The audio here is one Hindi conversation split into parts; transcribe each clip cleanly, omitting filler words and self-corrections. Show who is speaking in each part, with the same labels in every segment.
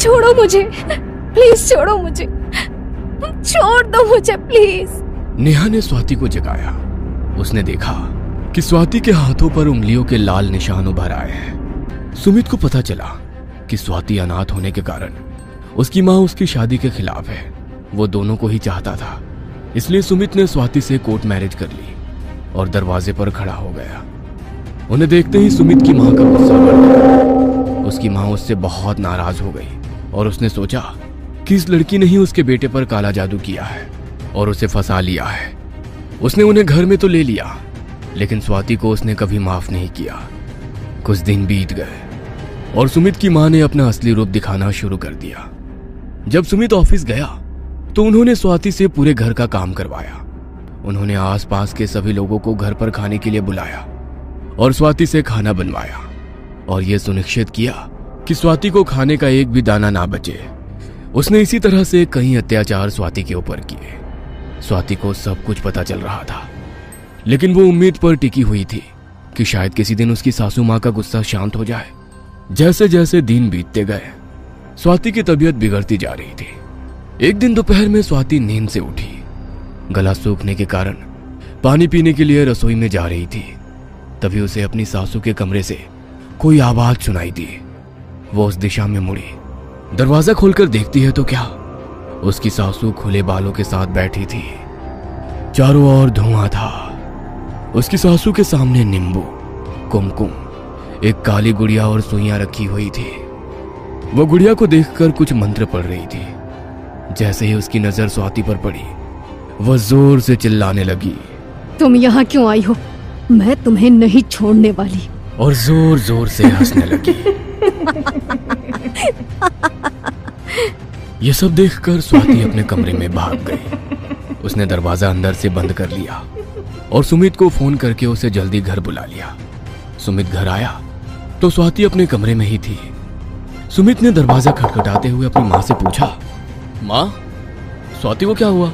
Speaker 1: छोड़ो मुझे, प्लीज छोड़ो मुझे, छोड़ दो मुझे प्लीज।
Speaker 2: नेहा ने स्वाति को जगाया। उसने देखा कि स्वाति के हाथों पर उंगलियों के लाल निशान उभर आए हैं। सुमित को पता चला कि स्वाति अनाथ होने के कारण उसकी माँ उसकी शादी के खिलाफ है। वो दोनों को ही चाहता था, इसलिए सुमित ने स्वाति से कोर्ट मैरिज कर ली और दरवाजे पर खड़ा हो गया। उन्हें देखते ही सुमित की माँ का गुस्सा बढ़ गया। उसकी माँ उससे बहुत नाराज हो गई और उसने सोचा कि इस लड़की ने ही उसके बेटे पर काला जादू किया है और उसे फंसा लिया है। उसने उन्हें घर में तो ले लिया, लेकिन स्वाति को उसने कभी माफ नहीं किया। कुछ दिन बीत गए और सुमित की माँ ने अपना असली रूप दिखाना शुरू कर दिया। जब सुमित ऑफिस गया तो उन्होंने स्वाति से पूरे घर का काम करवाया। उन्होंने आसपास के सभी लोगों को घर पर खाने के लिए बुलाया और स्वाति से खाना बनवाया और यह सुनिश्चित किया कि स्वाति को खाने का एक भी दाना ना बचे। उसने इसी तरह से कई अत्याचार स्वाति के ऊपर किए। स्वाति को सब कुछ पता चल रहा था, लेकिन वो उम्मीद पर टिकी हुई थी कि शायद किसी दिन उसकी सासू माँ का गुस्सा शांत हो जाए। जैसे जैसे दिन बीतते गए, स्वाति की तबीयत बिगड़ती जा रही थी। एक दिन दोपहर में स्वाति नींद से उठी। गला सूखने के कारण पानी पीने के लिए रसोई में जा रही थी। तभी उसे अपनी सासू के कमरे से कोई आवाज सुनाई दी। वो उस दिशा में मुड़ी। दरवाजा खोलकर देखती है तो क्या, उसकी सासू खुले बालों के साथ बैठी थी। चारों ओर धुआं था। उसकी सासू के सामने नींबू, कुमकुम, एक काली गुड़िया और सुइयां रखी हुई थी। वो गुड़िया को देखकर कुछ मंत्र पढ़ रही थी। जैसे ही उसकी नजर स्वाति पर पड़ी, वह जोर से चिल्लाने लगी,
Speaker 1: तुम यहाँ क्यों आई हो? मैं तुम्हें नहीं छोड़ने वाली।
Speaker 2: और जोर जोर से हंसने लगी। ये सब देखकर स्वाति अपने कमरे में भाग गई। उसने दरवाजा अंदर से बंद कर लिया और सुमित को फोन करके उसे जल्दी घर बुला लिया। सुमित घर आया तो स्वाति अपने कमरे में ही थी। सुमित ने दरवाजा खटखटाते हुए अपनी माँ से पूछा, माँ, स्वाति को क्या हुआ?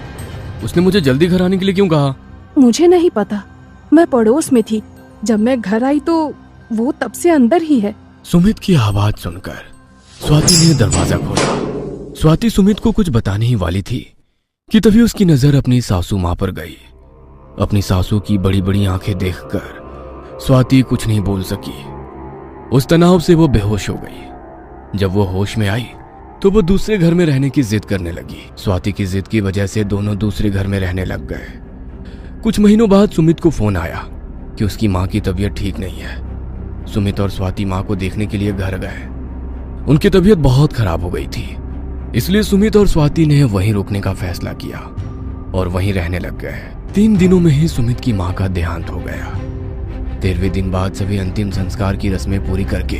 Speaker 2: उसने मुझे जल्दी घर आने के लिए क्यों कहा?
Speaker 1: मुझे नहीं पता, मैं पड़ोस में थी। जब मैं घर आई तो वो तब से अंदर ही है।
Speaker 2: सुमित की आवाज सुनकर स्वाति ने दरवाजा खोला। स्वाति सुमित को कुछ बताने ही वाली थी कि तभी उसकी नजर अपनी सासू माँ पर गई। अपनी सासू की बड़ी बड़ी आंखें देखकर स्वाति कुछ नहीं बोल सकी। उस तनाव से वो बेहोश हो गई। जब वो होश में आई तो वो दूसरे घर में रहने की जिद करने लगी। स्वाति की जिद की वजह से दोनों दूसरे घर में रहने लग गए। कुछ महीनों बाद सुमित को फोन आया कि उसकी माँ की तबीयत ठीक नहीं है। सुमित और स्वाति माँ को देखने के लिए घर गए। उनकी तबीयत बहुत खराब हो गई थी, इसलिए सुमित और स्वाति ने वहीं रुकने का फैसला किया और वहीं रहने लग गए। 3 दिनों में ही सुमित की माँ का देहांत हो गया। 13वें दिन बाद सभी अंतिम संस्कार की रस्में पूरी करके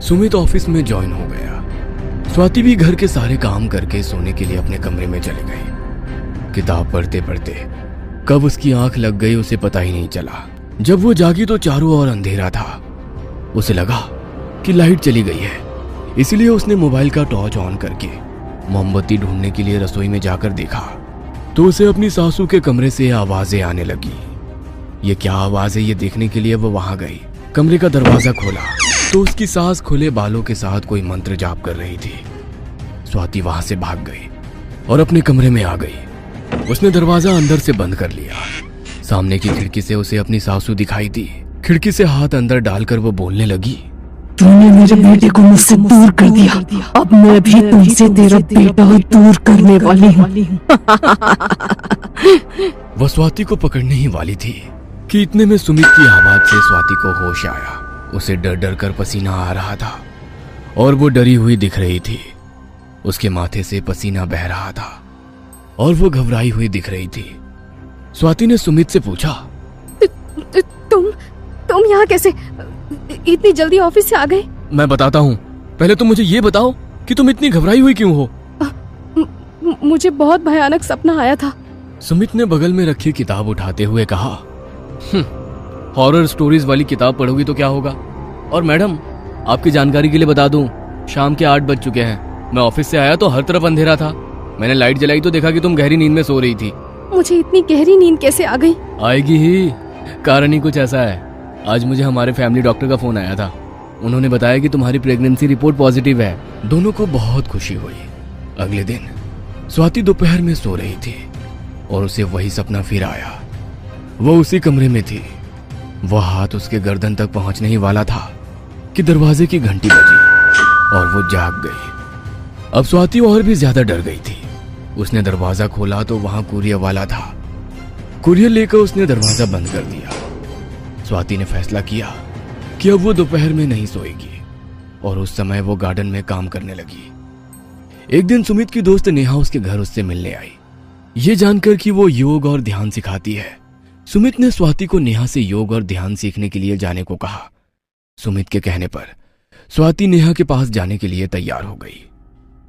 Speaker 2: सुमित ऑफिस में ज्वाइन हो गया। स्वाति भी घर के सारे काम करके सोने के लिए अपने कमरे में चली गई। किताब पढ़ते पढ़ते कब उसकी आंख लग गई उसे पता ही नहीं चला। जब वो जागी तो चारों ओर अंधेरा था। उसे लगा कि लाइट चली गई है, इसलिए उसने मोबाइल का टॉर्च ऑन करके मोमबत्ती ढूंढने के लिए रसोई में जाकर देखा तो उसे अपनी सासू के कमरे से आवाजें आने लगी। ये क्या आवाज है, ये देखने के लिए वो वहां गई। कमरे का दरवाजा खोला तो उसकी सास खुले बालों के साथ कोई मंत्र जाप कर रही थी। स्वाति वहां से भाग गई और अपने कमरे में आ गई। उसने दरवाजा अंदर से बंद कर लिया। सामने की खिड़की से उसे अपनी सासू दिखाई दी। खिड़की से हाथ अंदर डालकर वो बोलने लगी,
Speaker 3: तूने मेरे बेटे को मुझसे दूर कर दिया, अब मैं भी तुमसे तेरा बेटा दूर करने वाली हूँ।
Speaker 2: वह स्वाति को पकड़ने ही वाली थी कि इतने में सुमित की आवाज से स्वाति को होश आया। उसे डर डर कर पसीना आ रहा था और वो डरी हुई दिख रही थी। उसके माथे से पसीना बह रहा था और वो घबराई हुई दिख रही थी। स्वाति ने सुमित से पूछा,
Speaker 1: तुम यहाँ कैसे? इतनी जल्दी ऑफिस से आ गए?
Speaker 2: मैं बताता हूँ, पहले तुम मुझे ये बताओ कि तुम इतनी घबराई हुई क्यों हो?
Speaker 1: मुझे बहुत भयानक सपना आया था।
Speaker 2: सुमित ने बगल में रखी किताब उठाते हुए कहा, हॉरर स्टोरीज वाली किताब पढ़ोगी तो क्या होगा? और मैडम, आपकी जानकारी के लिए बता दूं, शाम के 8 बज चुके हैं। मैं ऑफिस से आया तो हर तरफ अंधेरा था। मैंने लाइट जलाई तो देखा कि तुम गहरी नींद में सो रही थी।
Speaker 1: मुझे इतनी गहरी नींद कैसे आ गई?
Speaker 2: आएगी ही, कारण ही कुछ ऐसा है। आज मुझे हमारे फैमिली डॉक्टर का फोन आया था। उन्होंने बताया कि तुम्हारी प्रेगनेंसी रिपोर्ट पॉजिटिव है। दोनों को बहुत खुशी हुई। अगले दिन स्वाति दोपहर में सो रही थी और उसे वही सपना फिर आया। वो उसी कमरे में थी। वह हाथ उसके गर्दन तक पहुंचने ही वाला था कि दरवाजे की घंटी बजी और वो जाग गई। अब स्वाति और भी ज्यादा डर गई थी। उसने दरवाजा खोला तो वहां कुरियर वाला था। कुरियर लेकर उसने दरवाजा बंद कर दिया। स्वाति ने फैसला किया कि अब वो दोपहर में नहीं सोएगी और उस समय वो गार्डन में काम करने लगी। एक दिन सुमित की दोस्त नेहा उसके घर उससे मिलने आई। ये जानकर कि वो योग और ध्यान सिखाती है, सुमित ने स्वाति को नेहा से योग और ध्यान सीखने के लिए जाने को कहा। सुमित के कहने पर स्वाति नेहा के पास जाने के लिए तैयार हो गई।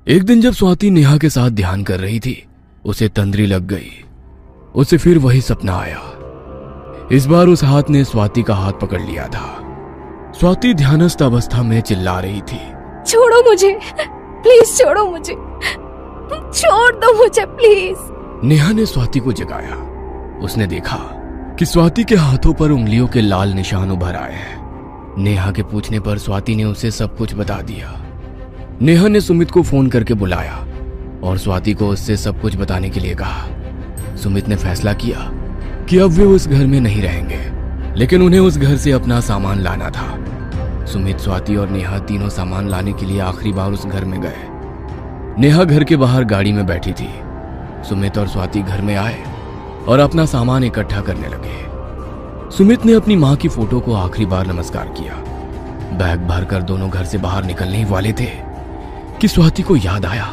Speaker 2: एक दिन जब स्वाति नेहा के साथ ध्यान कर रही थी, उसे तंद्री लग गई। उसे फिर वही सपना आया। इस बार उस हाथ ने स्वाति का हाथ पकड़ लिया था। स्वाति ध्यानस्थ अवस्था में चिल्ला रही थी,
Speaker 1: छोड़ो मुझे, प्लीज छोड़ो मुझे, छोड़ दो मुझे प्लीज।
Speaker 2: नेहा ने स्वाति को जगाया। उसने देखा कि स्वाति के हाथों पर उंगलियों के लाल निशान उभर आए हैं। नेहा के पूछने पर स्वाति ने उसे सब कुछ बता दिया। नेहा ने सुमित को फोन करके बुलाया और स्वाति को उससे सब कुछ बताने के लिए कहा। सुमित ने फैसला किया कि अब वे उस घर में नहीं रहेंगे, लेकिन उन्हें उस घर से अपना सामान लाना था। सुमित, स्वाति और नेहा तीनों सामान लाने के लिए आखिरी बार उस घर में गए। नेहा घर के बाहर गाड़ी में बैठी थी। सुमित और स्वाति घर में आए और अपना सामान इकट्ठा करने लगे। सुमित ने अपनी मां की फोटो को आखिरी बार नमस्कार किया। बैग भरकर दोनों घर से बाहर निकलने ही वाले थे कि स्वाति को याद आया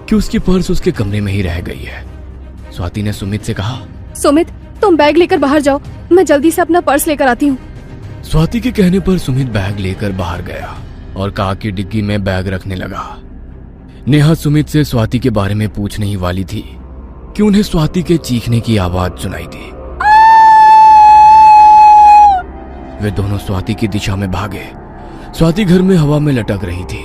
Speaker 2: कि उसकी पर्स उसके कमरे में ही रह गई है। स्वाति ने सुमित से कहा,
Speaker 1: सुमित तुम बैग लेकर बाहर जाओ, मैं जल्दी से अपना पर्स लेकर आती हूँ।
Speaker 2: स्वाति के कहने पर सुमित बैग लेकर बाहर गया और कार की डिग्गी में बैग रखने लगा। नेहा सुमित से स्वाति के बारे में पूछने ही वाली थी कि उन्हें स्वाति के चीखने की आवाज सुनाई दी। वे दोनों स्वाति की दिशा में भागे। स्वाति घर में हवा में लटक रही थी।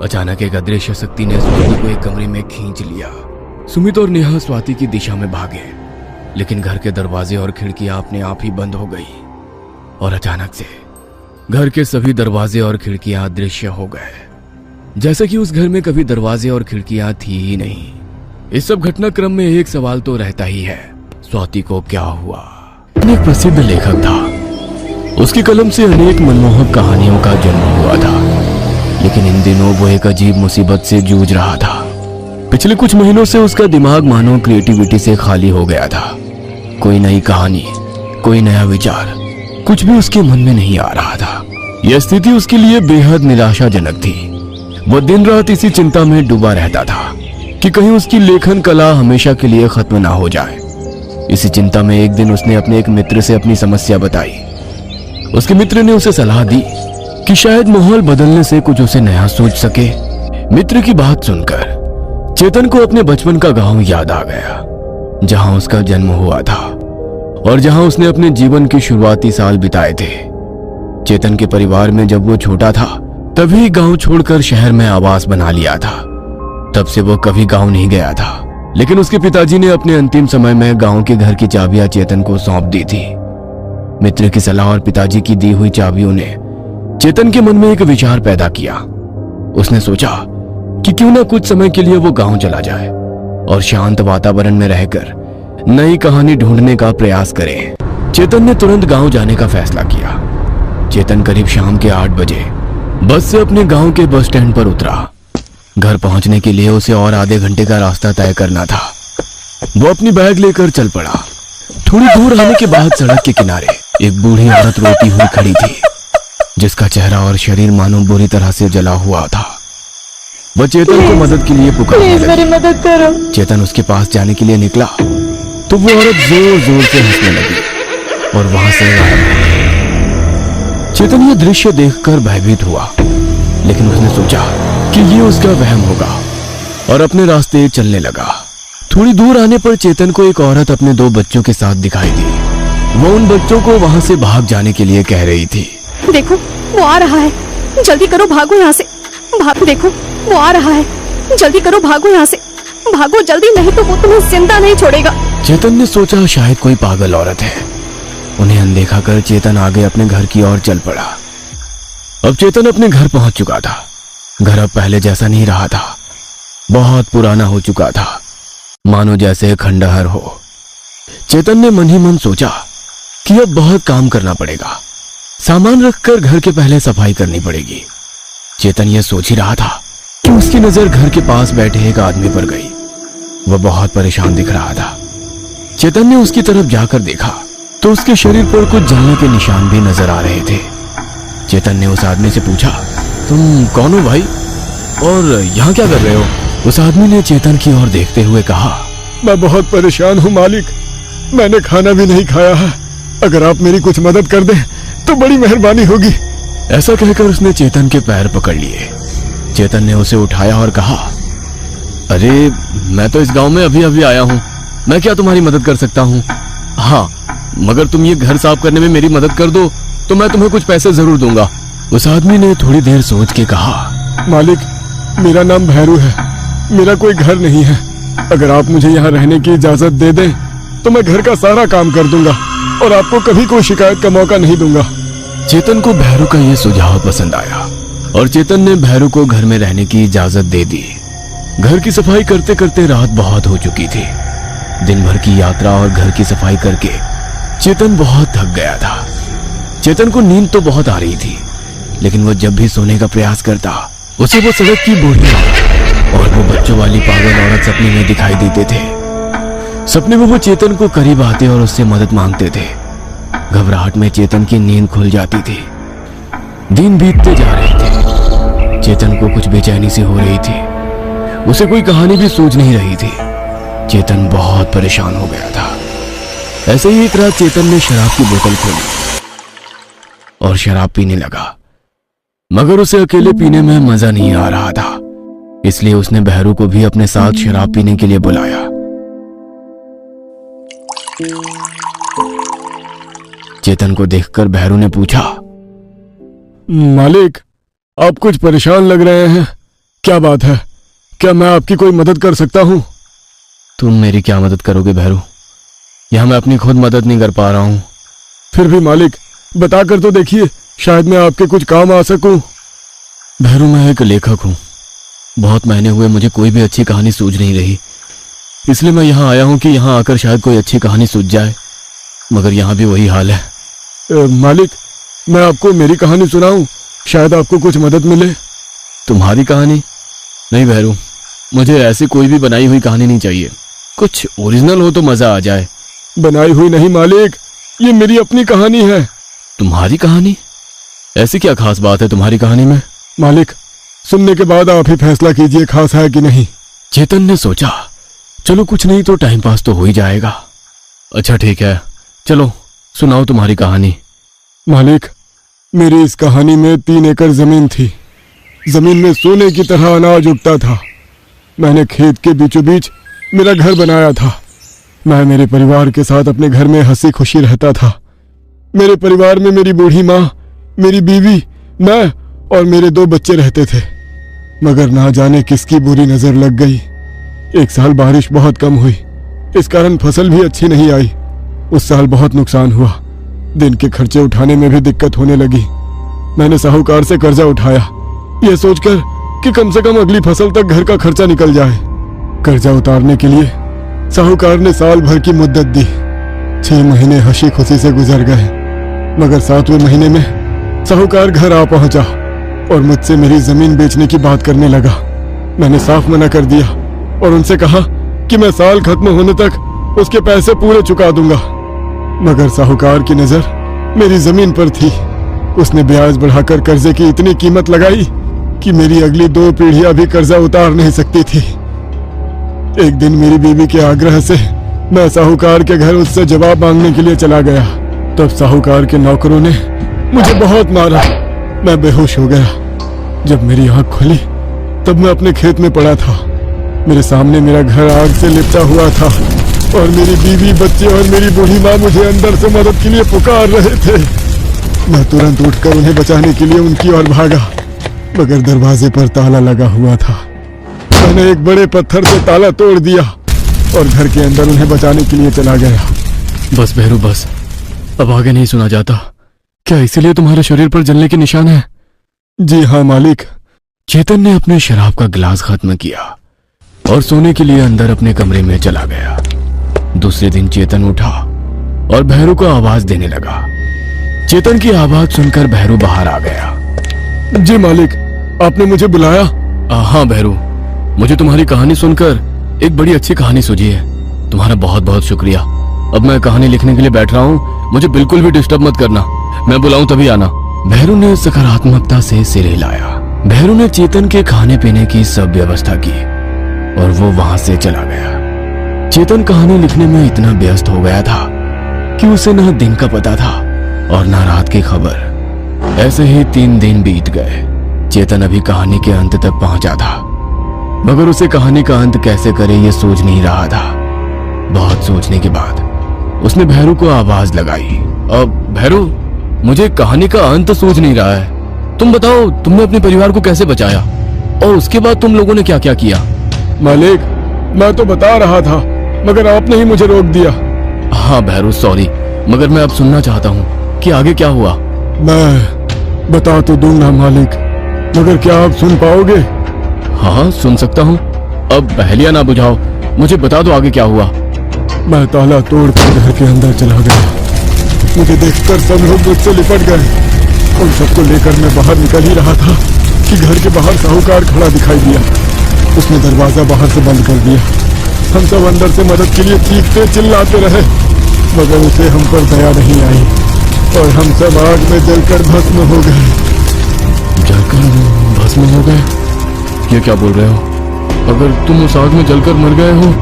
Speaker 2: अचानक एक अदृश्य शक्ति ने स्वाति को एक कमरे में खींच लिया। सुमित और नेहा स्वाति की दिशा में भागे, लेकिन घर के दरवाजे और खिड़कियां अपने आप ही बंद हो गई और अचानक से घर के सभी दरवाजे और खिड़कियां अदृश्य हो गए, जैसे कि उस घर में कभी दरवाजे और खिड़कियां थी ही नहीं। इस सब घटनाक्रम में एक सवाल तो रहता ही है, स्वाति को क्या हुआ? एक प्रसिद्ध लेखक था। उसकी कलम से अनेक मनमोहक कहानियों का जन्म हुआ था, लेकिन इन दिनों वो एक अजीब मुसीबत से जूझ रहा था। पिछले कुछ महीनों से उसका दिमाग मानो क्रिएटिविटी से खाली हो गया था। कोई नई कहानी, कोई नया विचार, कुछ भी उसके मन में नहीं आ रहा था। यह स्थिति उसके लिए बेहद निराशाजनक थी। वह दिन रात इसी चिंता में डूबा रहता था कि कहीं उसकी लेखन कला हमेशा के लिए खत्म ना हो जाए। इसी चिंता में एक दिन उसने अपने एक मित्र से अपनी समस्या बताई। उसके मित्र ने उसे सलाह दी कि शायद माहौल बदलने से कुछ उसे नया सोच सके। मित्र की बात सुनकर चेतन को अपने बचपन का गांव याद आ गया, जहां उसका जन्म हुआ था और जहां उसने अपने जीवन के शुरुआती साल बिताए थे। चेतन के परिवार में जब वो छोटा था तभी गांव छोड़कर शहर में आवास बना लिया था। तब से वो कभी गांव नहीं गया था, लेकिन उसके पिताजी ने अपने अंतिम समय में गांव के घर की चाबियां चेतन को सौंप दी थी। मित्र की सलाह और पिताजी की दी हुई चाबियों ने चेतन के मन में एक विचार पैदा किया। उसने सोचा कि क्यों ना कुछ समय के लिए वो गांव चला जाए और शांत वातावरण में रहकर नई कहानी ढूंढने का प्रयास करे। चेतन ने तुरंत गांव जाने का फैसला किया। चेतन करीब शाम के 8 बजे बस से अपने गांव के बस स्टैंड पर उतरा। घर पहुंचने के लिए उसे और आधे घंटे का रास्ता तय करना था। वो अपनी बैग लेकर चल पड़ा। थोड़ी दूर आने के बाद सड़क के किनारे एक बूढ़ी औरत रोती हुई खड़ी थी, जिसका चेहरा और शरीर मानो बुरी तरह से जला हुआ था। वह चेतन को मदद के लिए पुकारने लगी।
Speaker 3: मेरी मदद करो।
Speaker 2: चेतन उसके पास जाने के लिए निकला तो वो औरत जोर जोर से हंसने लगी और वहां से गायब हो गई। चेतन ये दृश्य देखकर भयभीत हुआ, लेकिन उसने सोचा कि ये उसका वहम होगा और अपने रास्ते चलने लगा। थोड़ी दूर आने पर चेतन को एक औरत अपने 2 बच्चों के साथ दिखाई दी। वो उन बच्चों को वहां से भाग जाने के लिए कह रही थी।
Speaker 1: देखो वो आ रहा है, जल्दी करो, भागो यहाँ से। देखो वो आ रहा है, जल्दी करो, भागो यहाँ से, भागो जल्दी, नहीं तो वो तुम्हें जिंदा नहीं छोड़ेगा।
Speaker 2: चेतन ने सोचा शायद कोई पागल औरत है। उन्हें अनदेखा कर चेतन आगे अपने घर की ओर चल पड़ा। अब चेतन अपने घर पहुंच चुका था। घर अब पहले जैसा नहीं रहा था, बहुत पुराना हो चुका था, मानो जैसे खंडहर हो। चेतन ने मन ही मन सोचा कि अब बहुत काम करना पड़ेगा, सामान रखकर घर के पहले सफाई करनी पड़ेगी। चेतन यह सोच ही रहा था कि उसकी नजर घर के पास बैठे एक आदमी पर गई। वह बहुत परेशान दिख रहा था। चेतन ने उसकी तरफ जाकर देखा तो उसके शरीर पर कुछ जलने के निशान भी नजर आ रहे थे। चेतन ने उस आदमी से पूछा, तुम कौन हो भाई, और यहाँ क्या कर रहे हो? उस आदमी ने चेतन की ओर देखते हुए कहा,
Speaker 4: मैं बहुत परेशान हूँ मालिक, मैंने खाना भी नहीं खाया है, अगर आप मेरी कुछ मदद कर दें तो बड़ी मेहरबानी होगी।
Speaker 2: ऐसा कहकर उसने चेतन के पैर पकड़ लिए। चेतन ने उसे उठाया और कहा, अरे मैं तो इस गांव में अभी अभी आया हूँ, मैं क्या तुम्हारी मदद कर सकता हूँ? हाँ, मगर तुम ये घर साफ करने में मेरी मदद कर दो तो मैं तुम्हें कुछ पैसे जरूर दूंगा। उस आदमी ने थोड़ी देर सोच के कहा,
Speaker 4: मालिक मेरा नाम भैरू है, मेरा कोई घर नहीं है, अगर आप मुझे यहाँ रहने की इजाजत दे दें तो मैं घर का सारा काम कर दूंगा और आपको कभी कोई शिकायत का मौका नहीं दूंगा।
Speaker 2: चेतन को भैरू का यह सुझाव पसंद आया और चेतन ने भैरू को घर में रहने की इजाजत दे दी। घर की सफाई करते करते रात बहुत हो चुकी थी। दिन भर की यात्रा और घर की सफाई करके चेतन बहुत थक गया था। चेतन को नींद तो बहुत आ रही थी, लेकिन वो जब भी सोने का प्रयास करता उसे वो सड़क की बूढ़ी और वो बच्चों वाली पागल औरत सपने में दिखाई देते थे। सपने में वो चेतन को करीब आते और उससे मदद मांगते थे। घबराहट में चेतन की नींद खुल जाती थी। दिन बीतते जा रहे थे। चेतन को कुछ बेचैनी सी हो रही थी, उसे कोई कहानी भी सूझ नहीं रही थी। चेतन बहुत परेशान हो गया था। ऐसे ही एक रात चेतन ने शराब की बोतल खोली और शराब पीने लगा, मगर उसे अकेले पीने में मजा नहीं आ रहा था, इसलिए उसने भैरू को भी अपने साथ शराब पीने के लिए बुलाया। चेतन को देखकर भैरू ने पूछा,
Speaker 4: मालिक आप कुछ परेशान लग रहे हैं, क्या बात है, क्या मैं आपकी कोई मदद कर सकता हूँ?
Speaker 2: तुम मेरी क्या मदद करोगे भैरू, यहां मैं अपनी खुद मदद नहीं कर पा रहा हूं।
Speaker 4: फिर भी मालिक बताकर तो देखिए, शायद मैं आपके कुछ काम आ सकूं।
Speaker 2: भैरू मैं एक लेखक हूं, बहुत महीने हुए मुझे कोई भी अच्छी कहानी सूझ नहीं रही, इसलिए मैं यहाँ आया हूं कि यहाँ आकर शायद कोई अच्छी कहानी सूझ जाए, मगर यहाँ भी वही हाल है।
Speaker 4: मालिक मैं आपको मेरी कहानी सुनाऊं, शायद आपको कुछ मदद मिले।
Speaker 2: तुम्हारी कहानी? नहीं भैरू, मुझे ऐसी कोई भी बनाई हुई कहानी नहीं चाहिए, कुछ ओरिजिनल हो तो मजा आ जाए।
Speaker 4: बनाई हुई नहीं मालिक, ये मेरी अपनी कहानी है।
Speaker 2: तुम्हारी कहानी? ऐसी क्या खास बात है तुम्हारी कहानी में?
Speaker 4: मालिक सुनने के बाद आप ही फैसला कीजिए खास है कि नहीं।
Speaker 2: चेतन ने सोचा, चलो कुछ नहीं तो टाइम पास तो हो ही जाएगा। अच्छा ठीक है, चलो सुनाओ तुम्हारी कहानी।
Speaker 4: मालिक मेरी इस कहानी में 3 एकड़ जमीन थी। जमीन में सोने की तरह अनाज उगता था। मैंने खेत के बीचों बीच मेरा घर बनाया था। मैं मेरे परिवार के साथ अपने घर में हंसी खुशी रहता था। मेरे परिवार में मेरी बूढ़ी माँ, मेरी बीवी, मैं और मेरे 2 बच्चे रहते थे। मगर ना जाने किसकी बुरी नजर लग गई। एक साल बारिश बहुत कम हुई, इस कारण फसल भी अच्छी नहीं आई। उस साल बहुत नुकसान हुआ, दिन के खर्चे उठाने में भी दिक्कत होने लगी। मैंने साहूकार से कर्जा उठाया, यह सोचकर कि कम से कम अगली फसल तक घर का खर्चा निकल जाए। कर्जा उतारने के लिए साहूकार ने साल भर की मुद्दत दी। 6 महीने हंसी खुशी से गुजर गए, मगर 7वें महीने में साहूकार घर आ पहुंचा और मुझसे मेरी जमीन बेचने की बात करने लगा। मैंने साफ मना कर दिया और उनसे कहा कि मैं साल खत्म होने तक उसके पैसे पूरे चुका दूंगा। मगर साहूकार की नजर मेरी जमीन पर थी। उसने ब्याज बढ़ाकर कर्जे की इतनी कीमत लगाई कि मेरी अगली 2 पीढ़ियां भी कर्जा उतार नहीं सकती थी। एक दिन मेरी बीवी के आग्रह से मैं साहूकार के घर उससे जवाब मांगने के लिए चला गया। तब साहूकार के नौकरों ने मुझे बहुत मारा, मैं बेहोश हो गया। जब मेरी आंख खुली तब मैं अपने खेत में पड़ा था। मेरे सामने मेरा घर आग से लिपटा हुआ था और मेरी बीवी, बच्चे और मेरी बूढ़ी माँ मुझे अंदर से मदद के लिए पुकार रहे थे। मैं तुरंत उठकर उन्हें बचाने के लिए उनकी ओर भागा, मगर दरवाजे पर ताला लगा हुआ था। मैंने एक बड़े पत्थर से ताला तोड़ दिया और घर के अंदर उन्हें बचाने के लिए चला गया।
Speaker 2: बस भैरू बस, अब आगे नहीं सुना जाता। क्या इसीलिए तुम्हारे शरीर पर जलने के निशान है?
Speaker 4: जी हाँ मालिक।
Speaker 2: चेतन ने अपने शराब का गिलास खत्म किया और सोने के लिए अंदर अपने कमरे में चला गया। दूसरे दिन चेतन उठा और भैरू को आवाज देने लगा। चेतन की आवाज सुनकर भैरू बाहर आ गया।
Speaker 4: जी मालिक, आपने मुझे बुलाया?
Speaker 2: हाँ भैरू, मुझे तुम्हारी कहानी सुनकर एक बड़ी अच्छी कहानी सूझी है। तुम्हारा बहुत बहुत शुक्रिया। अब मैं कहानी लिखने के लिए बैठ रहा हूँ, मुझे बिल्कुल भी डिस्टर्ब मत करना। मैं बुलाऊं तभी आना। भैरू ने सकारात्मकता से सिर हिलाया। भैरू ने चेतन के खाने पीने की सब व्यवस्था की और वो वहां से चला गया। चेतन कहानी लिखने में इतना व्यस्त हो गया था कि उसे न दिन का पता था और न रात की खबर। ऐसे ही 3 दिन बीत गए। चेतन अभी कहानी के अंत तक पहुंचा था, मगर उसे कहानी का अंत कैसे करे ये सोच नहीं रहा था। बहुत सोचने के बाद उसने भैरू को आवाज लगाई। अब भैरू, मुझे कहानी का अंत सूझ नहीं रहा है। तुम बताओ, तुमने अपने परिवार को कैसे बचाया और उसके बाद तुम लोगों ने क्या क्या किया?
Speaker 4: मालिक, मैं तो बता रहा था मगर आपने ही मुझे रोक दिया।
Speaker 2: हाँ भैरू, सॉरी, मगर मैं अब सुनना चाहता हूँ कि आगे क्या हुआ।
Speaker 4: मैं बता तो दूंगा मालिक, मगर क्या आप सुन पाओगे?
Speaker 2: हाँ, सुन सकता हूँ। अब पहेलियां ना बुझाओ, मुझे बता दो आगे क्या हुआ।
Speaker 4: मैं ताला तोड़कर घर के अंदर चला गया। मुझे देखकर सब लोग मुझसे लिपट गए। उन सबको लेकर मैं बाहर निकल ही रहा था कि घर के बाहर साहूकार खड़ा दिखाई दिया। उसने दरवाजा बाहर से बंद कर दिया। हम सब अंदर से मदद के लिए चीखते चिल्लाते रहे, मगर उसे हम पर दया नहीं आई और हम सब आग में जलकर भस्म हो गए।
Speaker 2: जलकर भस्म हो गए? ये क्या बोल रहे हो? अगर तुम उस आग में जलकर मर गए हो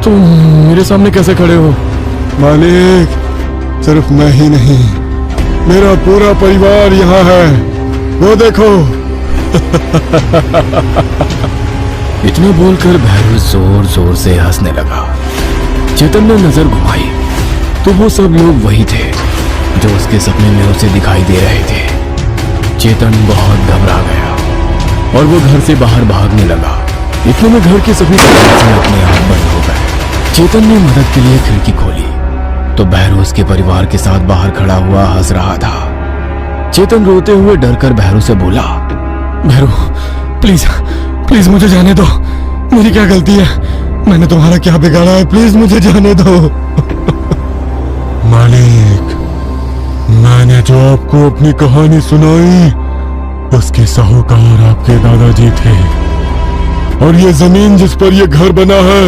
Speaker 2: तो मेरे सामने कैसे खड़े हो?
Speaker 4: मालिक, सिर्फ मैं ही नहीं, मेरा पूरा परिवार यहाँ है। वो देखो।
Speaker 2: इतना बोलकर भैरू जोर जोर से हंसने लगा। चेतन ने नजर घुमाई तो वो सब लोग वही थे जो उसके सपने में उसे दिखाई दे रहे थे। चेतन बहुत घबरा गया और वो घर से बाहर भागने लगा। इतने में घर के सभी दरवाजे अपने आप बंद हो गए। चेतन ने मदद के लिए खिड़की खोली तो भैरू उसके परिवार के साथ बाहर खड़ा हुआ हंस रहा था। चेतन रोते हुए डरकर भैरू से बोला,
Speaker 4: भैरू, प्लीज प्लीज मुझे जाने दो। मेरी क्या गलती है? मैंने तुम्हारा क्या बिगाड़ा है? प्लीज मुझे जाने दो। मालिक, मैंने जो आपको अपनी कहानी सुनाई उसके साहूकार आपके दादाजी थे और ये जमीन जिस पर ये घर बना है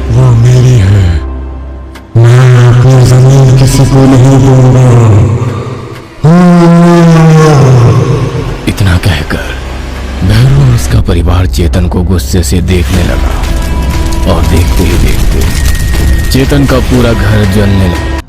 Speaker 4: वो मेरी है। मैं अपनी जमीन किसी को नहीं दूंगा।
Speaker 2: इतना कहकर भैरू और उसका परिवार चेतन को गुस्से से देखने लगा और देखते ही देखते चेतन का पूरा घर जलने लगा।